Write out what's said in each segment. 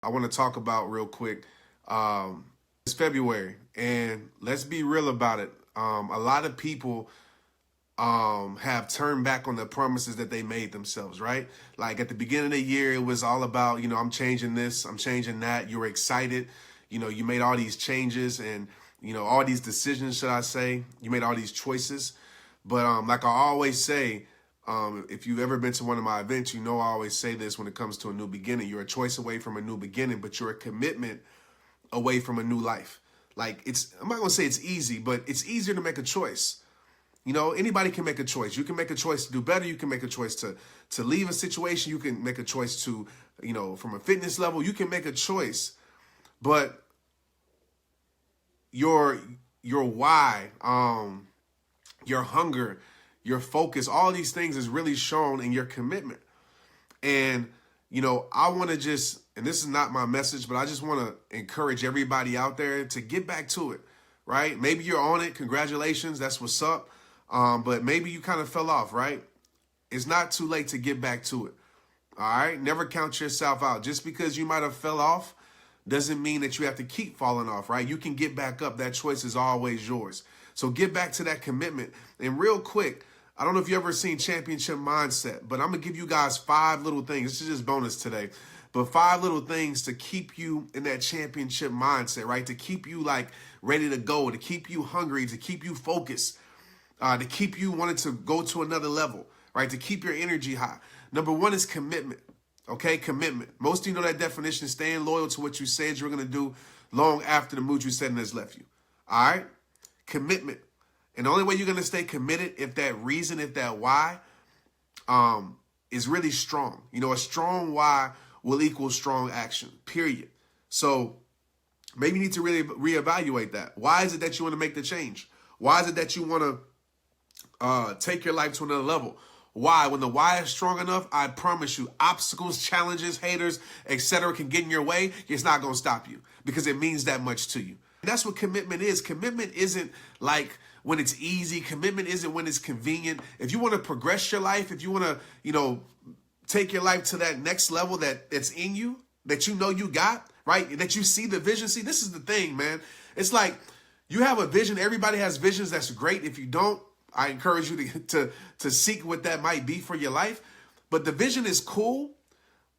I want to talk about real quick. It's February, and let's be real about it. A lot of people have turned back on the promises that they made themselves, right? Like at the beginning of the year, it was all about, I'm changing this, I'm changing that. You were excited. You made all these changes and, all these decisions, should I say. You made all these choices. But like I always say, if you've ever been to one of my events, I always say this when it comes to a new beginning. You're a choice away from a new beginning, but you're a commitment away from a new life. Like I'm not going to say it's easy, but it's easier to make a choice. Anybody can make a choice. You can make a choice to do better. You can make a choice to leave a situation. You can make a choice to, from a fitness level, you can make a choice. But your why, your hunger, your focus, all these things is really shown in your commitment. And, I want to just, and this is not my message, but I just want to encourage everybody out there to get back to it, right? Maybe you're on it. Congratulations. That's what's up. But maybe you kind of fell off, right? It's not too late to get back to it. All right. Never count yourself out. Just because you might have fell off doesn't mean that you have to keep falling off, right? You can get back up. That choice is always yours. So get back to that commitment. And real quick, I don't know if you ever seen Championship Mindset, but I'm going to give you guys 5 little things. This is just bonus today. But 5 little things to keep you in that championship mindset, right? To keep you like ready to go, to keep you hungry, to keep you focused. To keep you wanting to go to another level, right? To keep your energy high. Number 1 is commitment, okay? Commitment. Most of you know that definition, staying loyal to what you said you were going to do long after the mood you said has left you, all right? Commitment. And the only way you're going to stay committed if that reason, if that why is really strong. A strong why will equal strong action, period. So maybe you need to really reevaluate that. Why is it that you want to make the change? Why is it that you want to take your life to another level? Why? When the why is strong enough, I promise you, obstacles, challenges, haters, etc. can get in your way. It's not going to stop you because it means that much to you. And that's what commitment is. Commitment isn't like when it's easy. Commitment isn't when it's convenient. If you want to progress your life, if you want to, take your life to that next level that's in you, that you got, right? That you see the vision. See, this is the thing, man. It's like you have a vision. Everybody has visions. That's great. If you don't, I encourage you to seek what that might be for your life. But the vision is cool,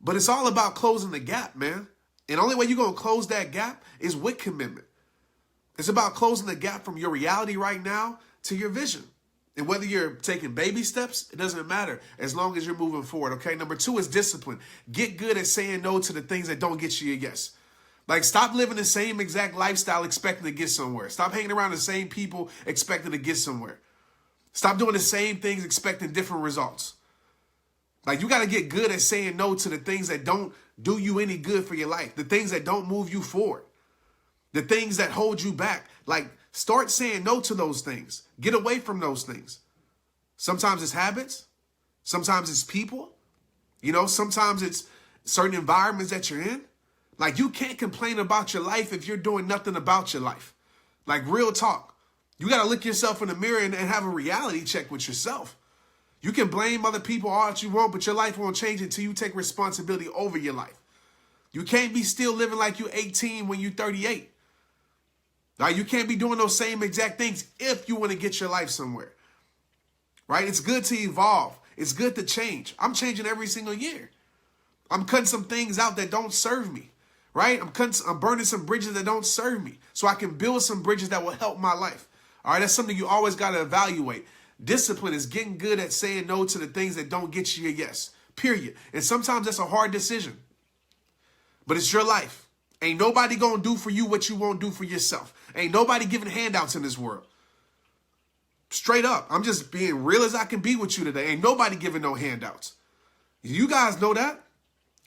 but it's all about closing the gap, man. And the only way you're going to close that gap is with commitment. It's about closing the gap from your reality right now to your vision. And whether you're taking baby steps, it doesn't matter as long as you're moving forward, okay? Number 2 is discipline. Get good at saying no to the things that don't get you a yes. Like, stop living the same exact lifestyle expecting to get somewhere. Stop hanging around the same people expecting to get somewhere. Stop doing the same things expecting different results. Like, you got to get good at saying no to the things that don't do you any good for your life, the things that don't move you forward, the things that hold you back. Like, start saying no to those things. Get away from those things. Sometimes it's habits. Sometimes it's people. Sometimes it's certain environments that you're in. Like, you can't complain about your life if you're doing nothing about your life. Like, real talk. You got to look yourself in the mirror and have a reality check with yourself. You can blame other people all that you want, but your life won't change until you take responsibility over your life. You can't be still living like you're 18 when you're 38. Right? You can't be doing those same exact things if you want to get your life somewhere. Right? It's good to evolve. It's good to change. I'm changing every single year. I'm cutting some things out that don't serve me. Right? I'm burning some bridges that don't serve me so I can build some bridges that will help my life. All right, that's something you always got to evaluate. Discipline is getting good at saying no to the things that don't get you a yes, period. And sometimes that's a hard decision, but it's your life. Ain't nobody going to do for you what you won't do for yourself. Ain't nobody giving handouts in this world. Straight up, I'm just being real as I can be with you today. Ain't nobody giving no handouts. You guys know that.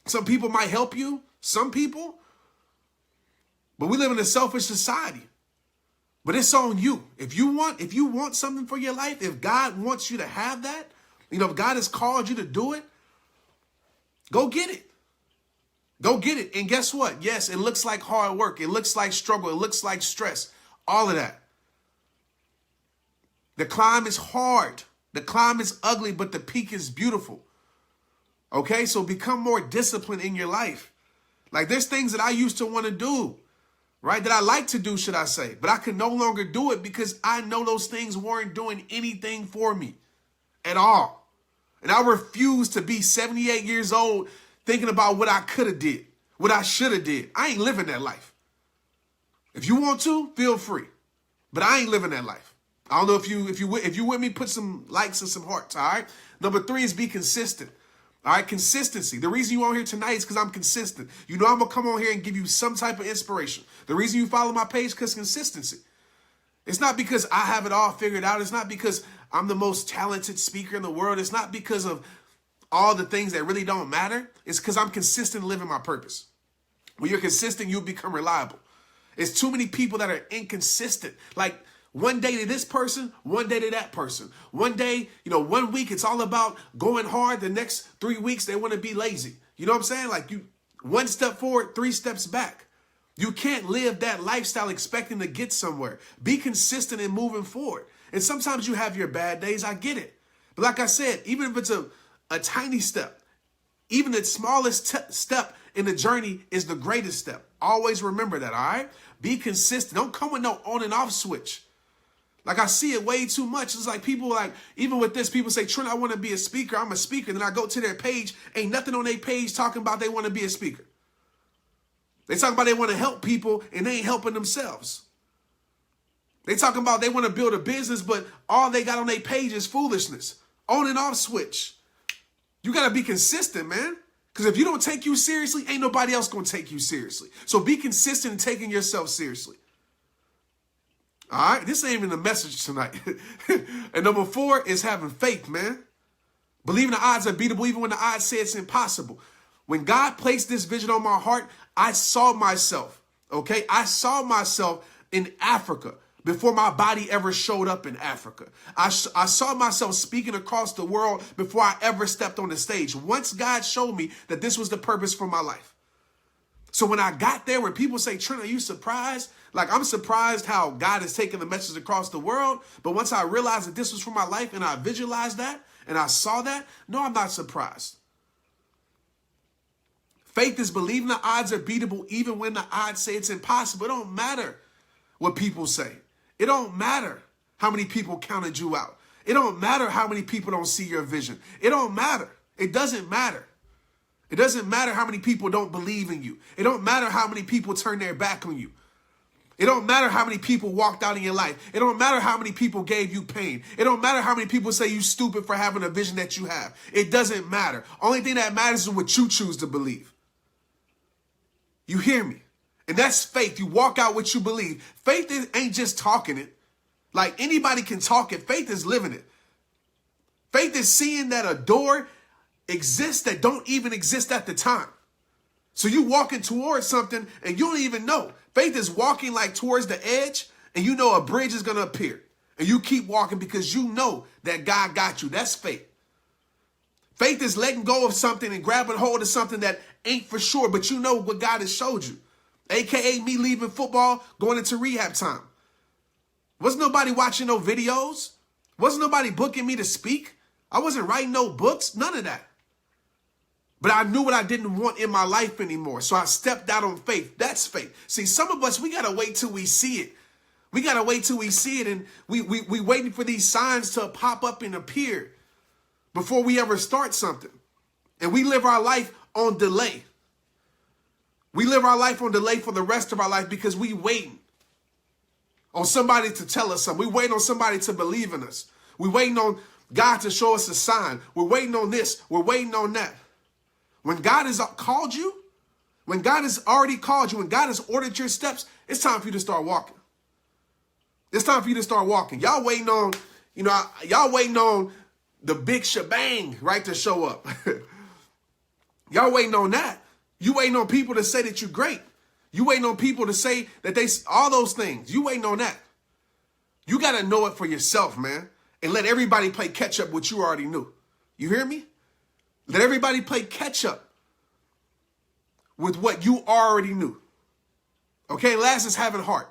Some people might help you, some people, but we live in a selfish society. But it's on you. If you want something for your life, if God wants you to have that, if God has called you to do it, go get it. Go get it. And guess what? Yes, it looks like hard work. It looks like struggle. It looks like stress. All of that. The climb is hard. The climb is ugly, but the peak is beautiful. Okay, so become more disciplined in your life. Like there's things that I used to want to do, right? That I like to do, should I say. But I can no longer do it because I know those things weren't doing anything for me at all. And I refuse to be 78 years old thinking about what I could have did, what I should have did. I ain't living that life. If you want to, feel free. But I ain't living that life. I don't know if you with me, put some likes and some hearts, all right? Number 3 is be consistent. All right, consistency. The reason you on here tonight is because I'm consistent. You know I'm going to come on here and give you some type of inspiration. The reason you follow my page is because consistency. It's not because I have it all figured out. It's not because I'm the most talented speaker in the world. It's not because of all the things that really don't matter. It's because I'm consistent living my purpose. When you're consistent, you'll become reliable. It's too many people that are inconsistent. Like one day to this person, one day to that person. One day, 1 week it's all about going hard. The next 3 weeks they want to be lazy. You know what I'm saying? Like you 1 step forward, 3 steps back. You can't live that lifestyle expecting to get somewhere. Be consistent in moving forward. And sometimes you have your bad days. I get it. But like I said, even if it's a tiny step, even the smallest step in the journey is the greatest step. Always remember that, all right? Be consistent. Don't come with no on and off switch. Like I see it way too much. It's like people even with this, people say, Trent, I want to be a speaker. I'm a speaker. Then I go to their page. Ain't nothing on their page talking about they want to be a speaker. They talk about they want to help people and they ain't helping themselves. They talking about they want to build a business, but all they got on their page is foolishness. On and off switch. You got to be consistent, man. Because if you don't take you seriously, ain't nobody else going to take you seriously. So be consistent in taking yourself seriously. All right? This ain't even a message tonight. And number 4 is having faith, man. Believing the odds are beatable even when the odds say it's impossible. When God placed this vision on my heart, I saw myself, okay? I saw myself in Africa before my body ever showed up in Africa. I saw myself speaking across the world before I ever stepped on the stage. Once God showed me that this was the purpose for my life. So when I got there, when people say, Trent, are you surprised? Like, I'm surprised how God is taking the message across the world. But once I realized that this was for my life and I visualized that and I saw that, no, I'm not surprised. Faith is believing the odds are beatable even when the odds say it's impossible. It don't matter what people say. It don't matter how many people counted you out. It don't matter how many people don't see your vision. It don't matter. It doesn't matter. It doesn't matter how many people don't believe in you. It don't matter how many people turn their back on you. It don't matter how many people walked out in your life. It don't matter how many people gave you pain. It don't matter how many people say you stupid for having a vision that you have. It doesn't matter. Only thing that matters is what you choose to believe. You hear me? And that's faith. You walk out what you believe. Faith ain't just talking it. Like anybody can talk it. Faith is living it. Faith is seeing that a door exists that don't even exist at the time. So you walking towards something and you don't even know. Faith is walking like towards the edge and you know a bridge is going to appear. And you keep walking because you know that God got you. That's faith. Faith is letting go of something and grabbing hold of something that ain't for sure, but you know what God has showed you. AKA me leaving football, going into rehab time. Wasn't nobody watching no videos. Wasn't nobody booking me to speak. I wasn't writing no books, none of that. But I knew what I didn't want in my life anymore. So I stepped out on faith. That's faith. See, some of us, we got to wait till we see it. We got to wait till we see it. And we waiting for these signs to pop up and appear before we ever start something. And we live our life on delay. We live our life on delay for the rest of our life because we waiting on somebody to tell us something. We waiting on somebody to believe in us. We waiting on God to show us a sign. We're waiting on this. We're waiting on that. When God has called you, when God has already called you, when God has ordered your steps, it's time for you to start walking. It's time for you to start walking. Y'all waiting on, y'all waiting on the big shebang, right, to show up. Y'all waiting on that. You waiting on people to say that you're great. You waiting on people to say that all those things. You waiting on that. You got to know it for yourself, man. And let everybody play catch up what you already knew. You hear me? Let everybody play catch up with what you already knew. Okay, last is having heart.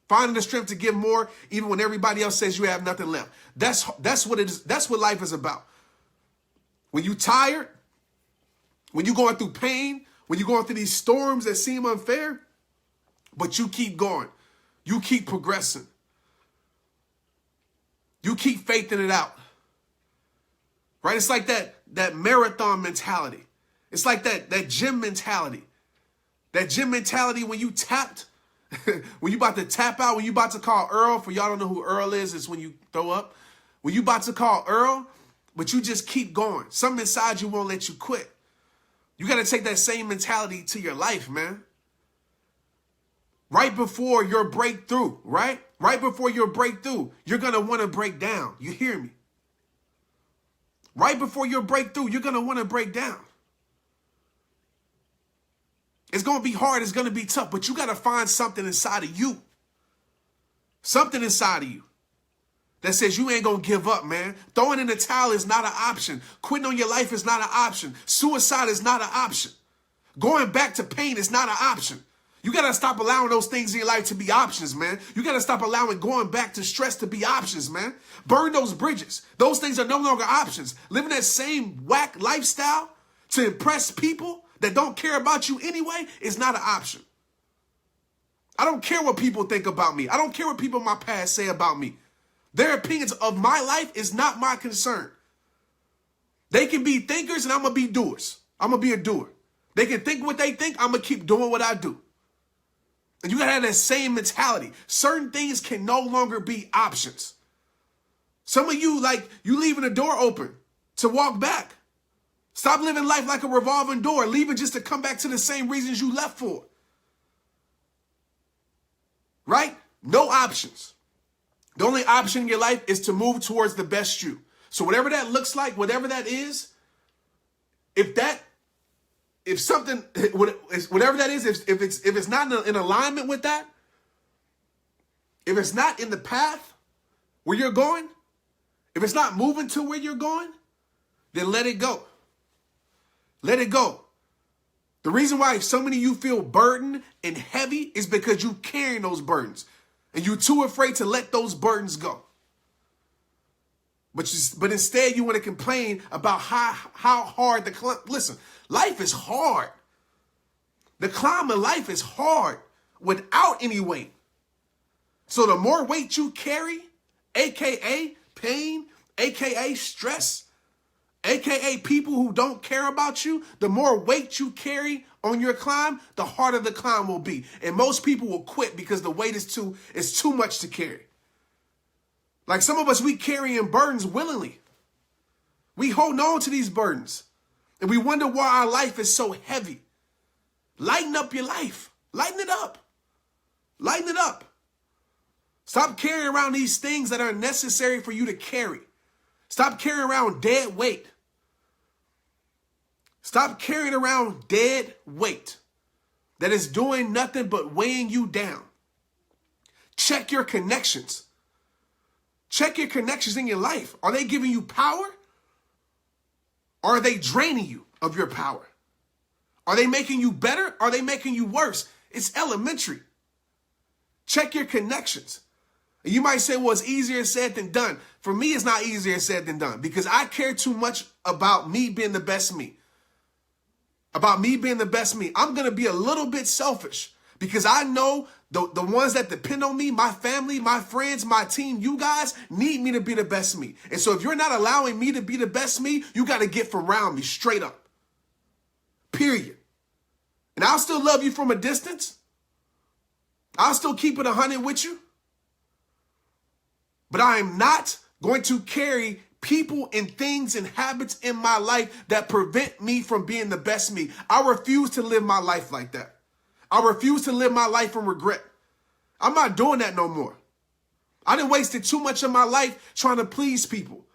Finding the strength to give more even when everybody else says you have nothing left. That's what it is. That's what life is about. When you tired, when you're going through pain, when you're going through these storms that seem unfair, but you keep going. You keep progressing. You keep faithing it out. Right? It's like that marathon mentality. It's like that gym mentality. That gym mentality when you tapped, when you about to tap out, when you about to call Earl. For y'all don't know who Earl is, it's when you throw up. When you about to call Earl, but you just keep going. Something inside you won't let you quit. You got to take that same mentality to your life, man. Right before your breakthrough, right? Right before your breakthrough, you're going to want to break down. You hear me? Right before your breakthrough, you're going to want to break down. It's going to be hard. It's going to be tough, but you got to find something inside of you. Something inside of you that says you ain't going to give up, man. Throwing in the towel is not an option. Quitting on your life is not an option. Suicide is not an option. Going back to pain is not an option. You got to stop allowing those things in your life to be options, man. You got to stop allowing going back to stress to be options, man. Burn those bridges. Those things are no longer options. Living that same whack lifestyle to impress people that don't care about you anyway is not an option. I don't care what people think about me. I don't care what people in my past say about me. Their opinions of my life is not my concern. They can be thinkers and I'm going to be doers. I'm going to be a doer. They can think what they think. I'm going to keep doing what I do. And you got to have that same mentality. Certain things can no longer be options. Some of you, like, you leaving the door open to walk back. Stop living life like a revolving door, leaving just to come back to the same reasons you left for. Right? No options. The only option in your life is to move towards the best you. So whatever that looks like, whatever that is, whatever that is, if it's not in alignment with that, if it's not in the path where you're going, if it's not moving to where you're going, then let it go. Let it go. The reason why so many of you feel burdened and heavy is because you're carrying those burdens and you're too afraid to let those burdens go. But instead you want to complain about how hard the climb. Listen, life is hard. The climb of life is hard without any weight. So the more weight you carry, aka pain, aka stress, aka people who don't care about you, the more weight you carry on your climb, the harder the climb will be. And most people will quit because the weight is too much to carry. Like some of us, we carrying burdens willingly. We hold on to these burdens. And we wonder why our life is so heavy. Lighten up your life. Lighten it up. Lighten it up. Stop carrying around these things that are necessary for you to carry. Stop carrying around dead weight. Stop carrying around dead weight that is doing nothing but weighing you down. Check your connections. Check your connections in your life. Are they giving you power? Or are they draining you of your power? Are they making you better? Or are they making you worse? It's elementary. Check your connections. And you might say, well, it's easier said than done. For me, it's not easier said than done because I care too much about me being the best me. About me being the best me. I'm going to be a little bit selfish because I know the ones that depend on me, my family, my friends, my team, you guys need me to be the best me. And so if you're not allowing me to be the best me, you got to get from around me straight up. Period. And I'll still love you from a distance. I'll still keep it 100 with you. But I am not going to carry people and things and habits in my life that prevent me from being the best me. I refuse to live my life like that. I refuse to live my life in regret. I'm not doing that no more. I done wasted too much of my life trying to please people.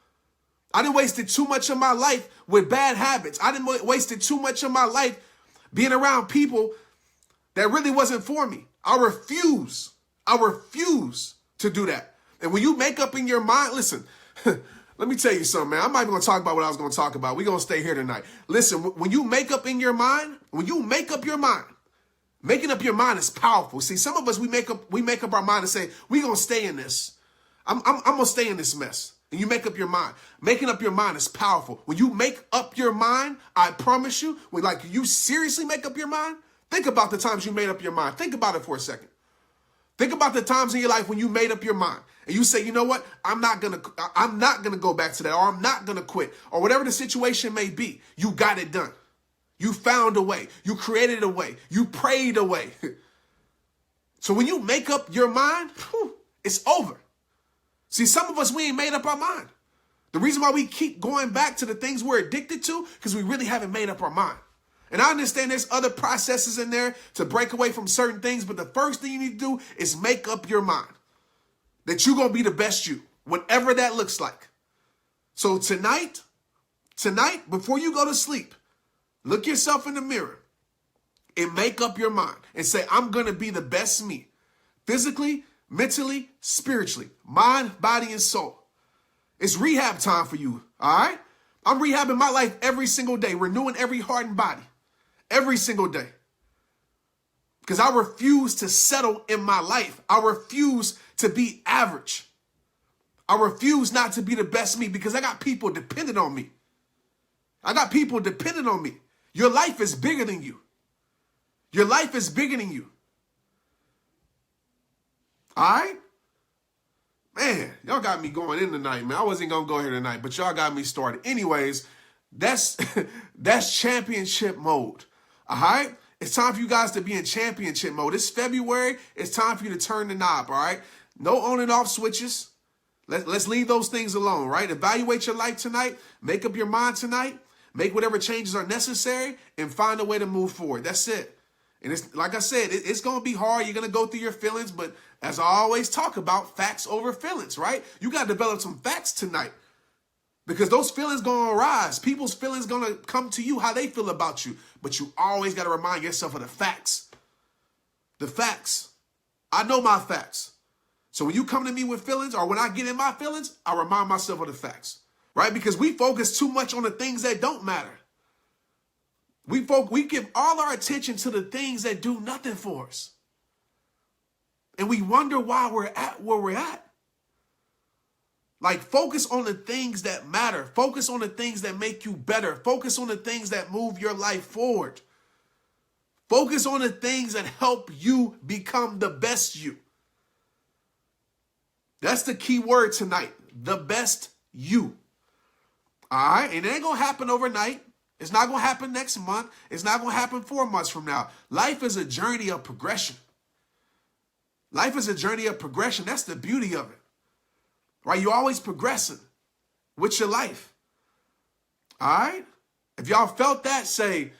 I done wasted too much of my life with bad habits. I done wasted too much of my life being around people that really wasn't for me. I refuse to do that. And when you make up in your mind, listen, let me tell you something, man. I'm not even going to talk about what I was going to talk about. We're going to stay here tonight. Listen, when you make up in your mind, making up your mind is powerful. See, some of us, we make up our mind and say, we're going to stay in this. I'm going to stay in this mess. And you make up your mind. Making up your mind is powerful. When you make up your mind, I promise you, when like you seriously make up your mind, think about the times you made up your mind. Think about it for a second. Think about the times in your life when you made up your mind and you say, you know what, I'm not gonna go back to that, or I'm not gonna quit, or whatever the situation may be. You got it done. You found a way. You created a way. You prayed a way. So when you make up your mind, it's over. See, some of us, we ain't made up our mind. The reason why we keep going back to the things we're addicted to, because we really haven't made up our mind. And I understand there's other processes in there to break away from certain things, but the first thing you need to do is make up your mind that you're going to be the best you, whatever that looks like. So tonight, before you go to sleep, look yourself in the mirror and make up your mind and say, I'm going to be the best me, physically, mentally, spiritually, mind, body, and soul. It's rehab time for you, all right? I'm rehabbing my life every single day, renewing every heart and body, every single day. Because I refuse to settle in my life. I refuse to be average. I refuse not to be the best me because I got people dependent on me. I got people dependent on me. Your life is bigger than you. Your life is bigger than you. All right? Man, y'all got me going in tonight, man. I wasn't going to go here tonight, but y'all got me started. Anyways, that's championship mode. All right? It's time for you guys to be in championship mode. It's February. It's time for you to turn the knob, all right? No on and off switches. Let's leave those things alone, right? Evaluate your life tonight. Make up your mind tonight. Make whatever changes are necessary and find a way to move forward. That's it. And it's like I said, it's going to be hard. You're going to go through your feelings, but as I always talk about, facts over feelings, right? You got to develop some facts tonight because those feelings going to arise. People's feelings going to come to you how they feel about you, but you always got to remind yourself of the facts. The facts. I know my facts. So when you come to me with feelings or when I get in my feelings, I remind myself of the facts, right? Because we focus too much on the things that don't matter. We give all our attention to the things that do nothing for us. And we wonder why we're at where we're at. Like, focus on the things that matter. Focus on the things that make you better. Focus on the things that move your life forward. Focus on the things that help you become the best you. That's the key word tonight. The best you. All right? And it ain't going to happen overnight. It's not going to happen next month. It's not going to happen 4 months from now. Life is a journey of progression. Life is a journey of progression. That's the beauty of it. Right? You're always progressing with your life. All right? If y'all felt that, say,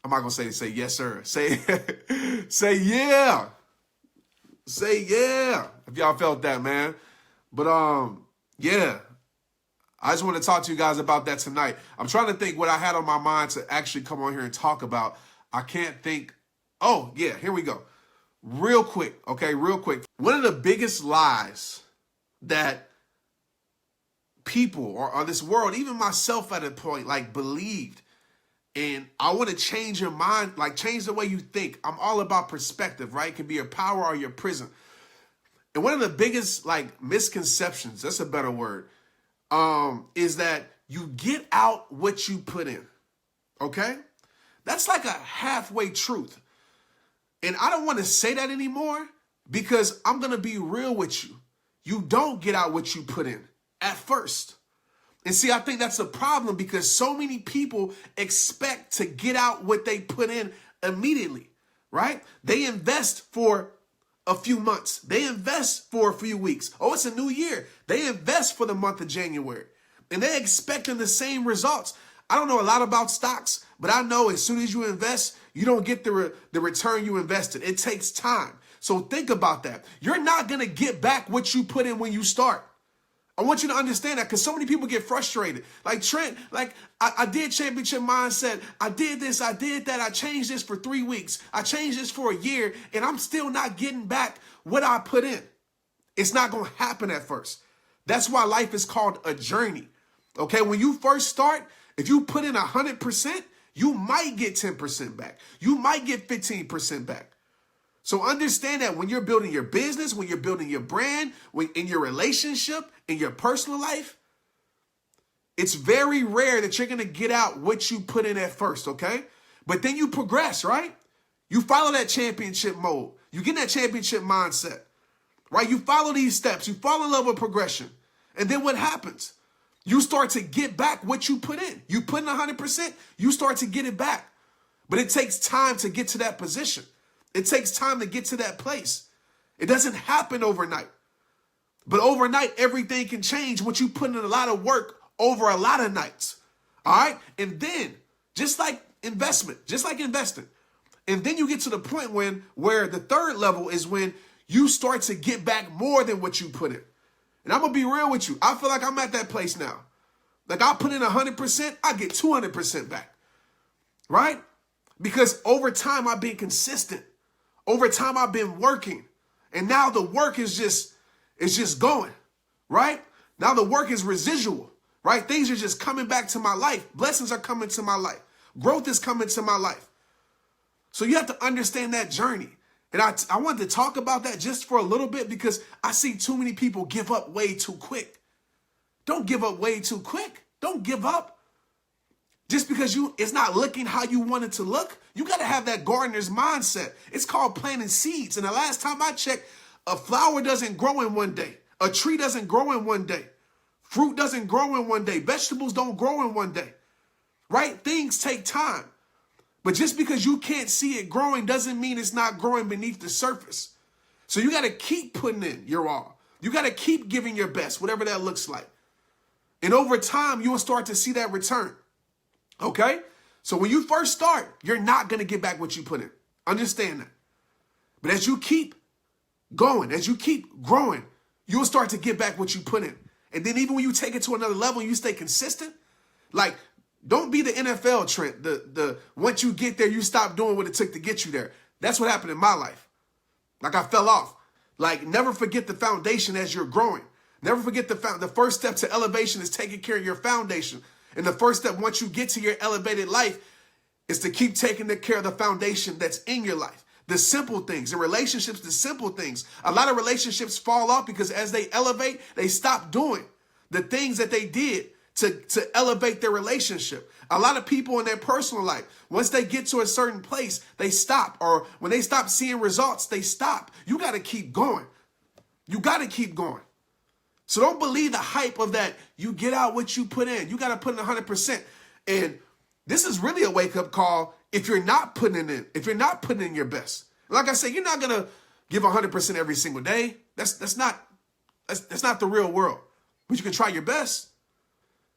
I'm not going to say yes, sir. Say, say yeah. Say yeah. If y'all felt that, man. But, yeah. I just want to talk to you guys about that tonight. I'm trying to think what I had on my mind to actually come on here and talk about. I can't think. Oh, yeah, here we go. Real quick, okay, real quick. One of the biggest lies that people or this world, even myself at a point, like believed, and I want to change your mind, like change the way you think. I'm all about perspective, right? It can be your power or your prison. And one of the biggest like misconceptions, that's a better word, is that you get out what you put in, okay? That's like a halfway truth. And I don't want to say that anymore because I'm going to be real with you. You don't get out what you put in at first. And see, I think that's a problem because so many people expect to get out what they put in immediately, right? They invest for a few months. They invest for a few weeks. Oh, it's a new year. They invest for the month of January. And they're expecting the same results. I don't know a lot about stocks, but I know as soon as you invest, you don't get the return you invested. It takes time. So think about that. You're not going to get back what you put in when you start. I want you to understand that because so many people get frustrated. Like Trent, like I did championship mindset. I did this, I did that. I changed this for 3 weeks. I changed this for a year, and I'm still not getting back what I put in. It's not going to happen at first. That's why life is called a journey. Okay, when you first start, if you put in 100%, you might get 10% back. You might get 15% back. So understand that when you're building your business, when you're building your brand, in your relationship, in your personal life, it's very rare that you're going to get out what you put in at first, okay? But then you progress, right? You follow that championship mode. You get in that championship mindset, right? You follow these steps. You fall in love with progression. And then what happens? You start to get back what you put in. You put in 100%, you start to get it back. But it takes time to get to that position. It takes time to get to that place. It doesn't happen overnight. But overnight, everything can change once you put in a lot of work over a lot of nights. All right? And then, just like investing, and then you get to the point where the third level is when you start to get back more than what you put in. And I'm going to be real with you. I feel like I'm at that place now. Like I put in 100%, I get 200% back. Right? Because over time, I've been consistent. Over time, I've been working. And now the work is just going. Right? Now the work is residual. Right? Things are just coming back to my life. Blessings are coming to my life. Growth is coming to my life. So you have to understand that journey. And I wanted to talk about that just for a little bit because I see too many people give up way too quick. Don't give up way too quick. Don't give up. Just because it's not looking how you want it to look, you got to have that gardener's mindset. It's called planting seeds. And the last time I checked, a flower doesn't grow in one day. A tree doesn't grow in one day. Fruit doesn't grow in one day. Vegetables don't grow in one day. Right? Things take time. But just because you can't see it growing doesn't mean it's not growing beneath the surface. So you got to keep putting in your all. You got to keep giving your best, whatever that looks like. And over time, you will start to see that return. Okay? So when you first start, you're not going to get back what you put in. Understand that. But as you keep going, as you keep growing, you'll start to get back what you put in. And then even when you take it to another level and you stay consistent, like, don't be the NFL, Trent. Once you get there, you stop doing what it took to get you there. That's what happened in my life. Like I fell off. Like never forget the foundation as you're growing. Never forget the first step to elevation is taking care of your foundation. And the first step once you get to your elevated life is to keep taking care of the foundation that's in your life. The simple things, in relationships, the simple things. A lot of relationships fall off because as they elevate, they stop doing the things that they did to elevate their relationship. A lot of people in their personal life, once they get to a certain place, they stop. Or when they stop seeing results, they stop. You got to keep going. You got to keep going. So don't believe the hype of that. You get out what you put in. You got to put in 100%. And this is really a wake-up call if you're not putting it in. If you're not putting in your best. Like I said, you're not going to give 100% every single day. That's not the real world. But you can try your best.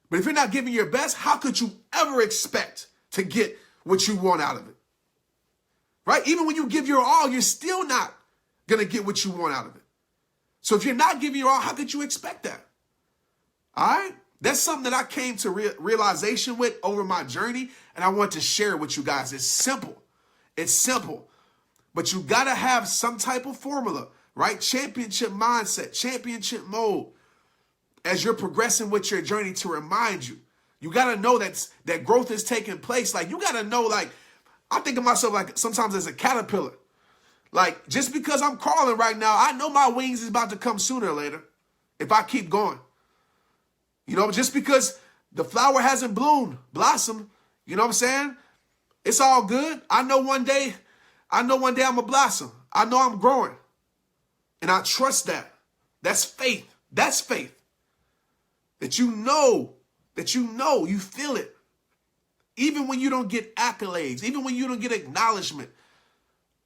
But if you're not giving your best, how could you ever expect to get what you want out of it? Right? Even when you give your all, you're still not going to get what you want out of it. So if you're not giving your all, how could you expect that? All right? That's something that I came to realization with over my journey, and I want to share it with you guys. It's simple. It's simple. But you got to have some type of formula, right? Championship mindset, championship mode. As you're progressing with your journey to remind you, you got to know that growth is taking place. Like you got to know, like, I think of myself like sometimes as a caterpillar. Like just because I'm crawling right now, I know my wings is about to come sooner or later if I keep going. You know, just because the flower hasn't blossomed, you know what I'm saying? It's all good. I know one day I'm going to blossom. I know I'm growing. And I trust that. That's faith. That's faith. That you know, you feel it. Even when you don't get accolades, even when you don't get acknowledgement.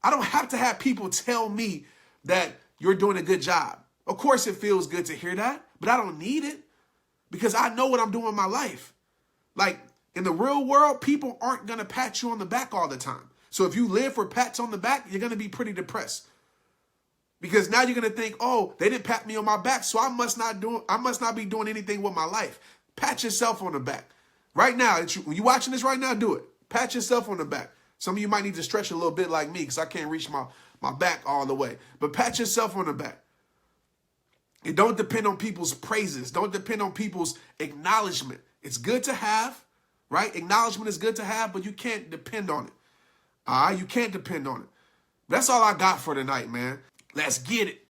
I don't have to have people tell me that you're doing a good job. Of course, it feels good to hear that, but I don't need it because I know what I'm doing in my life. Like in the real world, people aren't going to pat you on the back all the time. So if you live for pats on the back, you're going to be pretty depressed. Because now you're going to think, oh, they didn't pat me on my back, so I must not be doing anything with my life. Pat yourself on the back. Right now, when you're watching this right now, do it. Pat yourself on the back. Some of you might need to stretch a little bit like me because I can't reach my back all the way. But pat yourself on the back. It don't depend on people's praises. Don't depend on people's acknowledgement. It's good to have, right? Acknowledgement is good to have, but you can't depend on it. You can't depend on it. That's all I got for tonight, man. Let's get it.